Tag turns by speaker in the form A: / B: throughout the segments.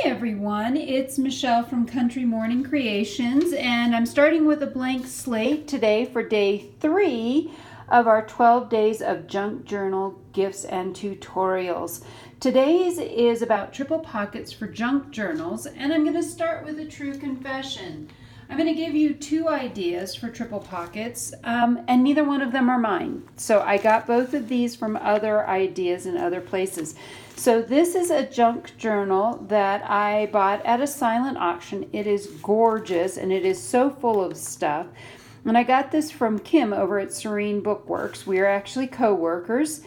A: Everyone, it's Michelle from Country Morning Creations, and I'm starting with a blank slate today for day 3 of our 12 days of junk journal gifts and tutorials. Today's is about triple pockets for junk journals, and I'm going to start with a true confession. I'm going to give you 2 ideas for triple pockets, and neither one of them are mine. So I got both of these from other ideas in other places. So this is a junk journal that I bought at a silent auction. It is gorgeous and it is so full of stuff. And I got this from Kim over at Serene Bookworks. We are actually co-workers.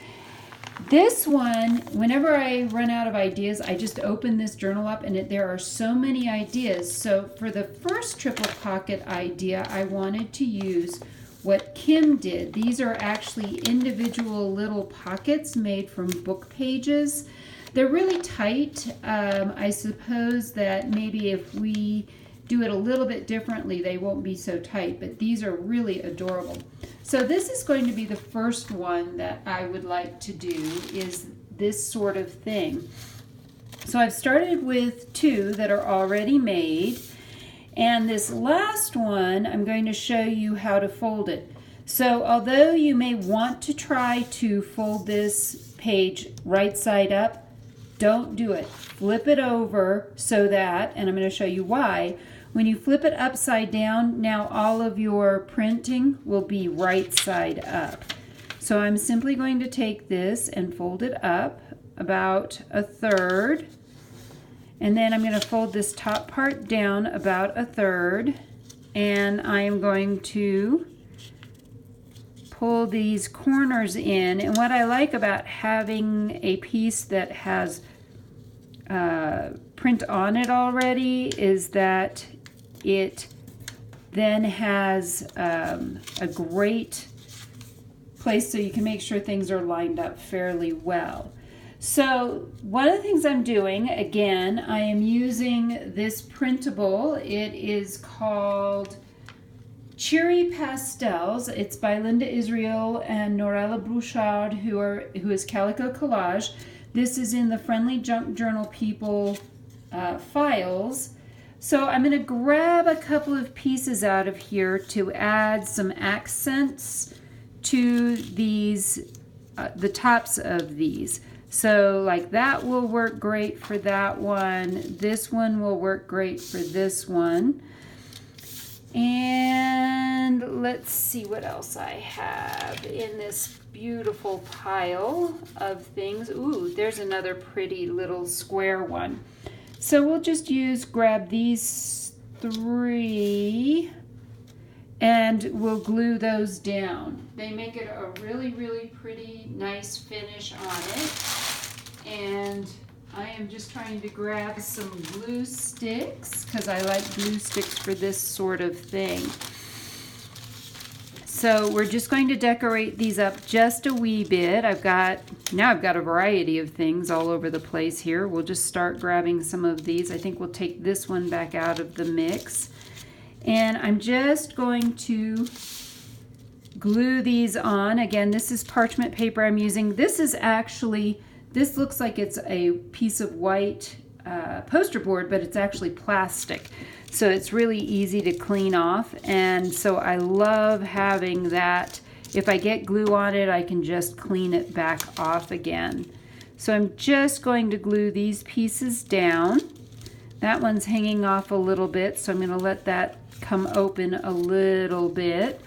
A: This one, whenever I run out of ideas, I just open this journal up and there are so many ideas. So for the first triple pocket idea, I wanted to use what Kim did. These are actually individual little pockets made from book pages. They're really tight. I suppose that maybe if we do it a little bit differently, they won't be so tight, but these are really adorable. So this is going to be the first one that I would like to do, is this sort of thing. So I've started with 2 that are already made, and this last one I'm going to show you how to fold it. So although you may want to try to fold this page right side up, don't do it. Flip it over so that, and I'm going to show you why, when you flip it upside down, now all of your printing will be right side up. So I'm simply going to take this and fold it up about 1/3. And then I'm going to fold this top part down about 1/3. And I am going to pull these corners in. And what I like about having a piece that has print on it already is that it then has a great place so you can make sure things are lined up fairly well. So one of the things I'm doing, again, I am using this printable. It is called Cheery Pastels. It's by Linda Israel and Norella Bouchard, who is Calico Collage. This is in the Friendly Junk Journal People files. So I'm going to grab a couple of pieces out of here to add some accents to these, the tops of these. So like that will work great for that one. This one will work great for this one. And let's see what else I have in this beautiful pile of things. Ooh, there's another pretty little square one. So we'll just grab these 3 and we'll glue those down. They make it a really, really pretty, nice finish on it. And I am just trying to grab some glue sticks because I like glue sticks for this sort of thing. So we're just going to decorate these up just a wee bit. Now I've got a variety of things all over the place here. We'll just start grabbing some of these. I think we'll take this one back out of the mix. And I'm just going to glue these on. Again, this is parchment paper I'm using. This looks like it's a piece of white poster board, but it's actually plastic. So it's really easy to clean off. And so I love having that. If I get glue on it, I can just clean it back off again. So I'm just going to glue these pieces down. That one's hanging off a little bit, so I'm going to let that come open a little bit.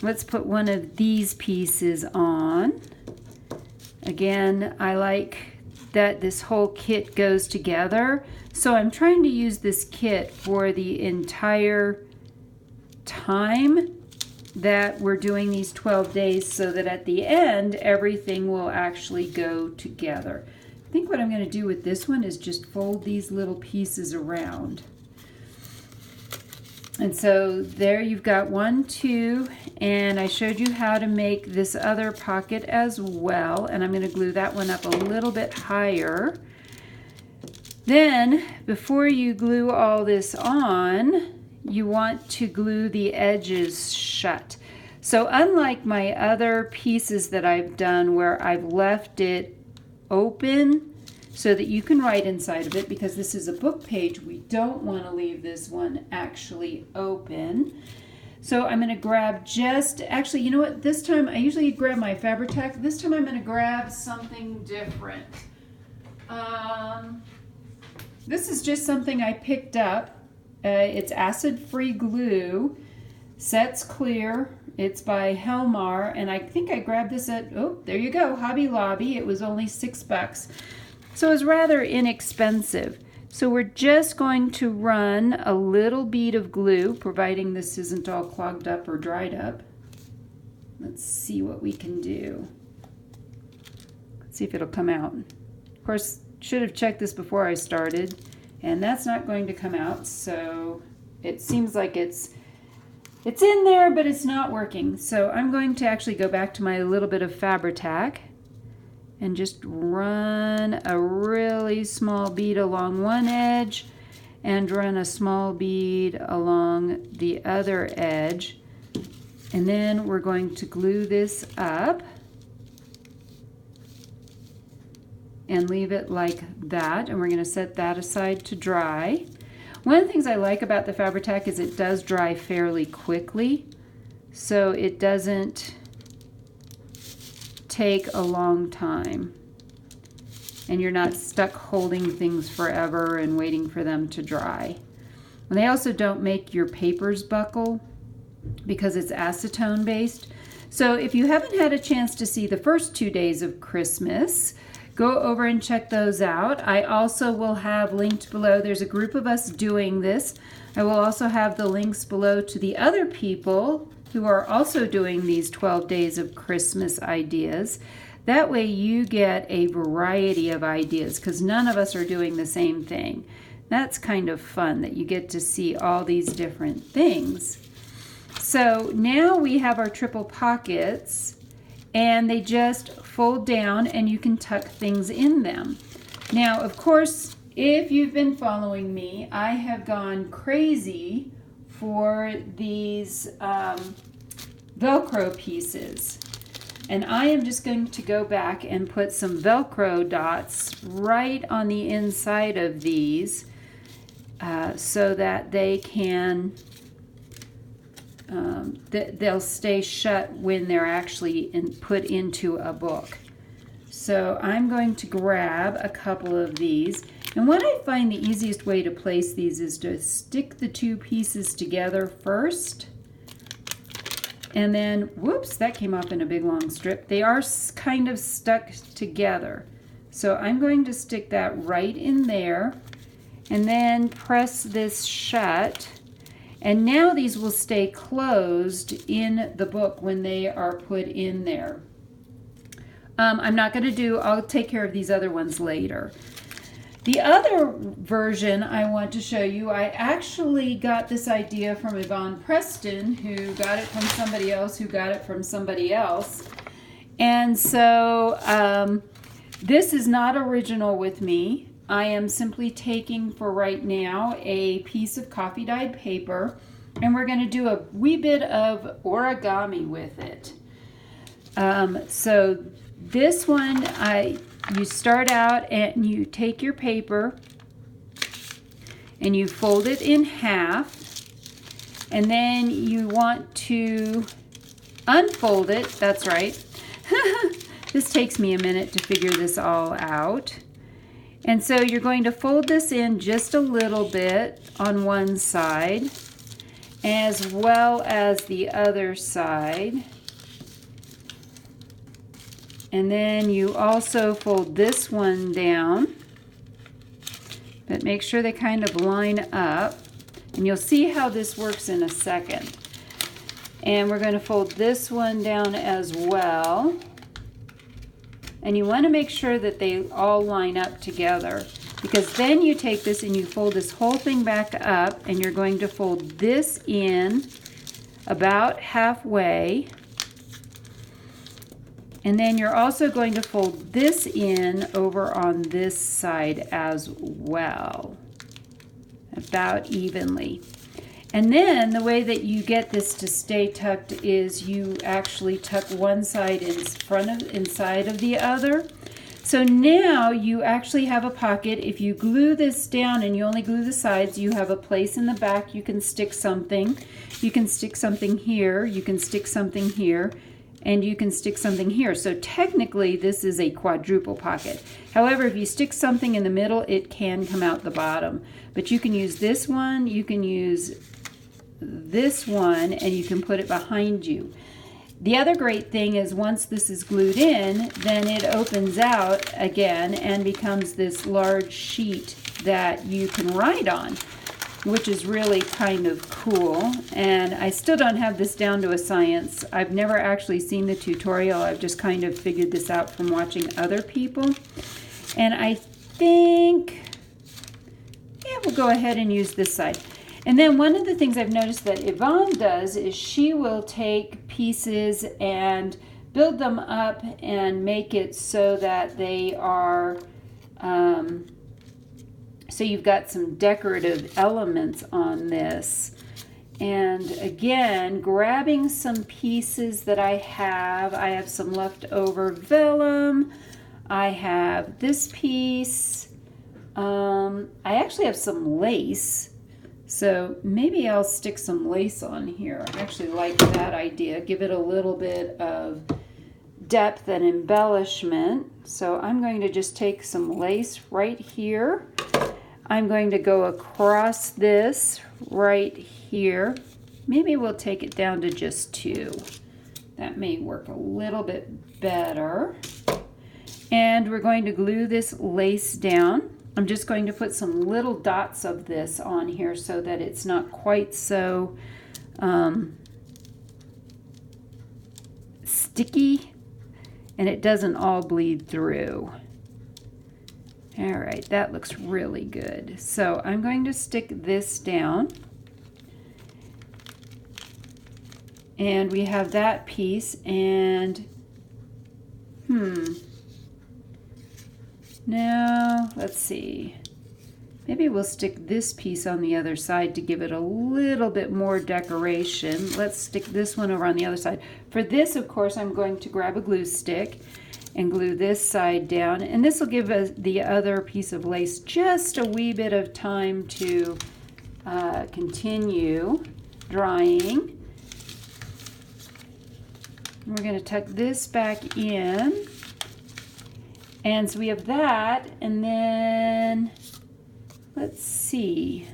A: Let's put one of these pieces on. Again, I like that this whole kit goes together. So I'm trying to use this kit for the entire time that we're doing these 12 days so that at the end, everything will actually go together. I think what I'm going to do with this one is just fold these little pieces around. And so there you've got 1, 2, and I showed you how to make this other pocket as well, and I'm going to glue that one up a little bit higher. Then, before you glue all this on, you want to glue the edges shut. So unlike my other pieces that I've done where I've left it open so that you can write inside of it, because this is a book page. We don't want to leave this one actually open. So I'm going to grab actually, you know what, this time I usually grab my Fabri-Tac. This time I'm going to grab something different. This is just something I picked up. It's acid-free glue, sets clear. It's by Helmar, and I think I grabbed this at, oh, there you go, Hobby Lobby. It was only $6. So it was rather inexpensive. So we're just going to run a little bead of glue, providing this isn't all clogged up or dried up. Let's see what we can do. Let's see if it'll come out. Of course, should have checked this before I started, and that's not going to come out, so it seems like it's in there, but it's not working. So I'm going to actually go back to my little bit of Fabri-Tac and just run a really small bead along one edge and run a small bead along the other edge. And then we're going to glue this up and leave it like that. And we're going to set that aside to dry. One of the things I like about the Fabri-Tac is it does dry fairly quickly, so it doesn't take a long time, and you're not stuck holding things forever and waiting for them to dry. And they also don't make your papers buckle because it's acetone based. So if you haven't had a chance to see the first 2 days of Christmas, go over and check those out. I also will have linked below, there's a group of us doing this. I will also have the links below to the other people who are also doing these 12 days of Christmas ideas. That way you get a variety of ideas, because none of us are doing the same thing. That's kind of fun that you get to see all these different things. So now we have our triple pockets, and they just fold down and you can tuck things in them. Now, of course, if you've been following me, I have gone crazy for these Velcro pieces. And I am just going to go back and put some Velcro dots right on the inside of these so that they can they'll stay shut when they're actually put into a book. So I'm going to grab a couple of these, and what I find the easiest way to place these is to stick the two pieces together first, and then, whoops, that came off in a big long strip. They are kind of stuck together. So I'm going to stick that right in there and then press this shut. And now these will stay closed in the book when they are put in there. I'm not going to I'll take care of these other ones later. The other version I want to show you, I actually got this idea from Yvonne Preston, who got it from somebody else, who got it from somebody else. And so this is not original with me. I am simply taking for right now a piece of coffee dyed paper, and we're going to do a wee bit of origami with it. So this one, you start out and you take your paper and you fold it in half, and then you want to unfold it. That's right. This takes me a minute to figure this all out. And so you're going to fold this in just a little bit on one side, as well as the other side. And then you also fold this one down, but make sure they kind of line up. And you'll see how this works in a second. And we're going to fold this one down as well. And you want to make sure that they all line up together, because then you take this and you fold this whole thing back up, and you're going to fold this in about halfway. And then you're also going to fold this in over on this side as well, about evenly. And then the way that you get this to stay tucked is you actually tuck one side inside of the other. So now you actually have a pocket. If you glue this down and you only glue the sides, you have a place in the back you can stick something. You can stick something here, you can stick something here, and you can stick something here. So technically this is a quadruple pocket. However, if you stick something in the middle, it can come out the bottom. But you can use this one, you can use this one, and you can put it behind you. The other great thing is once this is glued in, then it opens out again and becomes this large sheet that you can write on, which is really kind of cool. And I still don't have this down to a science. I've never actually seen the tutorial. I've just kind of figured this out from watching other people. And I think, yeah, we'll go ahead and use this side. And then one of the things I've noticed that Yvonne does is she will take pieces and build them up and make it so that they are, so you've got some decorative elements on this. And again, grabbing some pieces that I have some leftover vellum. I have this piece. I actually have some lace. So maybe I'll stick some lace on here. I actually like that idea. Give it a little bit of depth and embellishment. So I'm going to just take some lace right here. I'm going to go across this right here. Maybe we'll take it down to just 2. That may work a little bit better. And we're going to glue this lace down. I'm just going to put some little dots of this on here so that it's not quite so sticky and it doesn't all bleed through. All right, that looks really good. So I'm going to stick this down. And we have that piece, and now, let's see. Maybe we'll stick this piece on the other side to give it a little bit more decoration. Let's stick this one over on the other side. For this, of course, I'm going to grab a glue stick and glue this side down. And this will give us the other piece of lace just a wee bit of time to continue drying. We're going to tuck this back in. And so we have that, and then, let's see,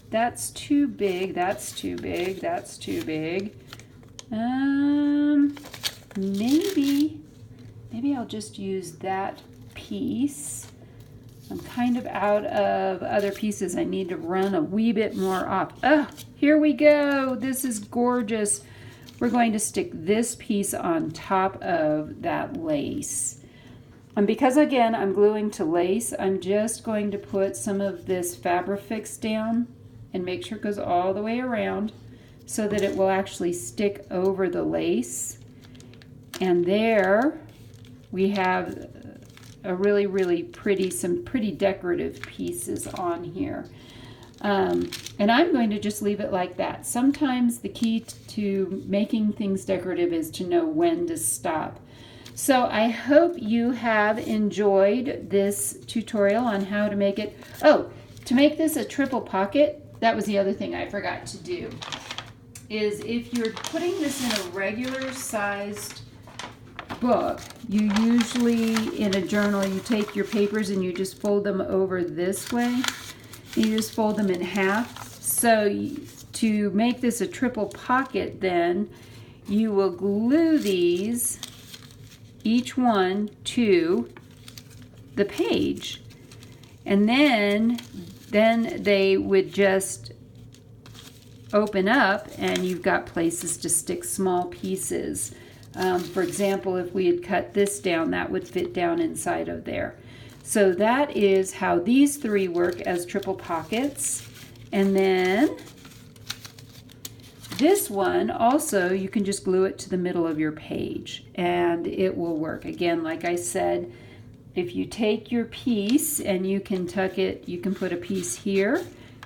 A: that's too big, that's too big, that's too big. Maybe I'll just use that piece. I'm kind of out of other pieces. I need to run a wee bit more off. Oh, here we go. This is gorgeous. We're going to stick this piece on top of that lace. And because, again, I'm gluing to lace, I'm just going to put some of this Fabrifix down and make sure it goes all the way around so that it will actually stick over the lace. And there we have a really, really pretty, some pretty decorative pieces on here. And I'm going to just leave it like that. Sometimes the key to making things decorative is to know when to stop. So I hope you have enjoyed this tutorial on how to make it. Oh, to make this a triple pocket, that was the other thing I forgot to do, is if you're putting this in a regular sized book, you usually, in a journal, you take your papers and you just fold them over this way. You just fold them in half. So to make this a triple pocket, then you will glue these, each one to the page, and then they would just open up and you've got places to stick small pieces. For example, if we had cut this down, that would fit down inside of there. So that is how these three work as triple pockets. And then this one also, you can just glue it to the middle of your page and it will work. Again, like I said, if you take your piece and you can tuck it, you can put a piece here,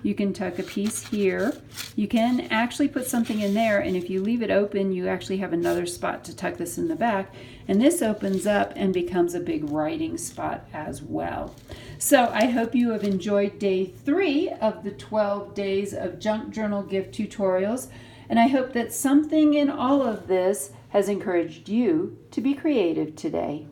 A: You can tuck a piece here. You can actually put something in there, and if you leave it open, you actually have another spot to tuck this in the back, and this opens up and becomes a big writing spot as well. So I hope you have enjoyed day 3 of the 12 days of junk journal gift tutorials, and I hope that something in all of this has encouraged you to be creative today.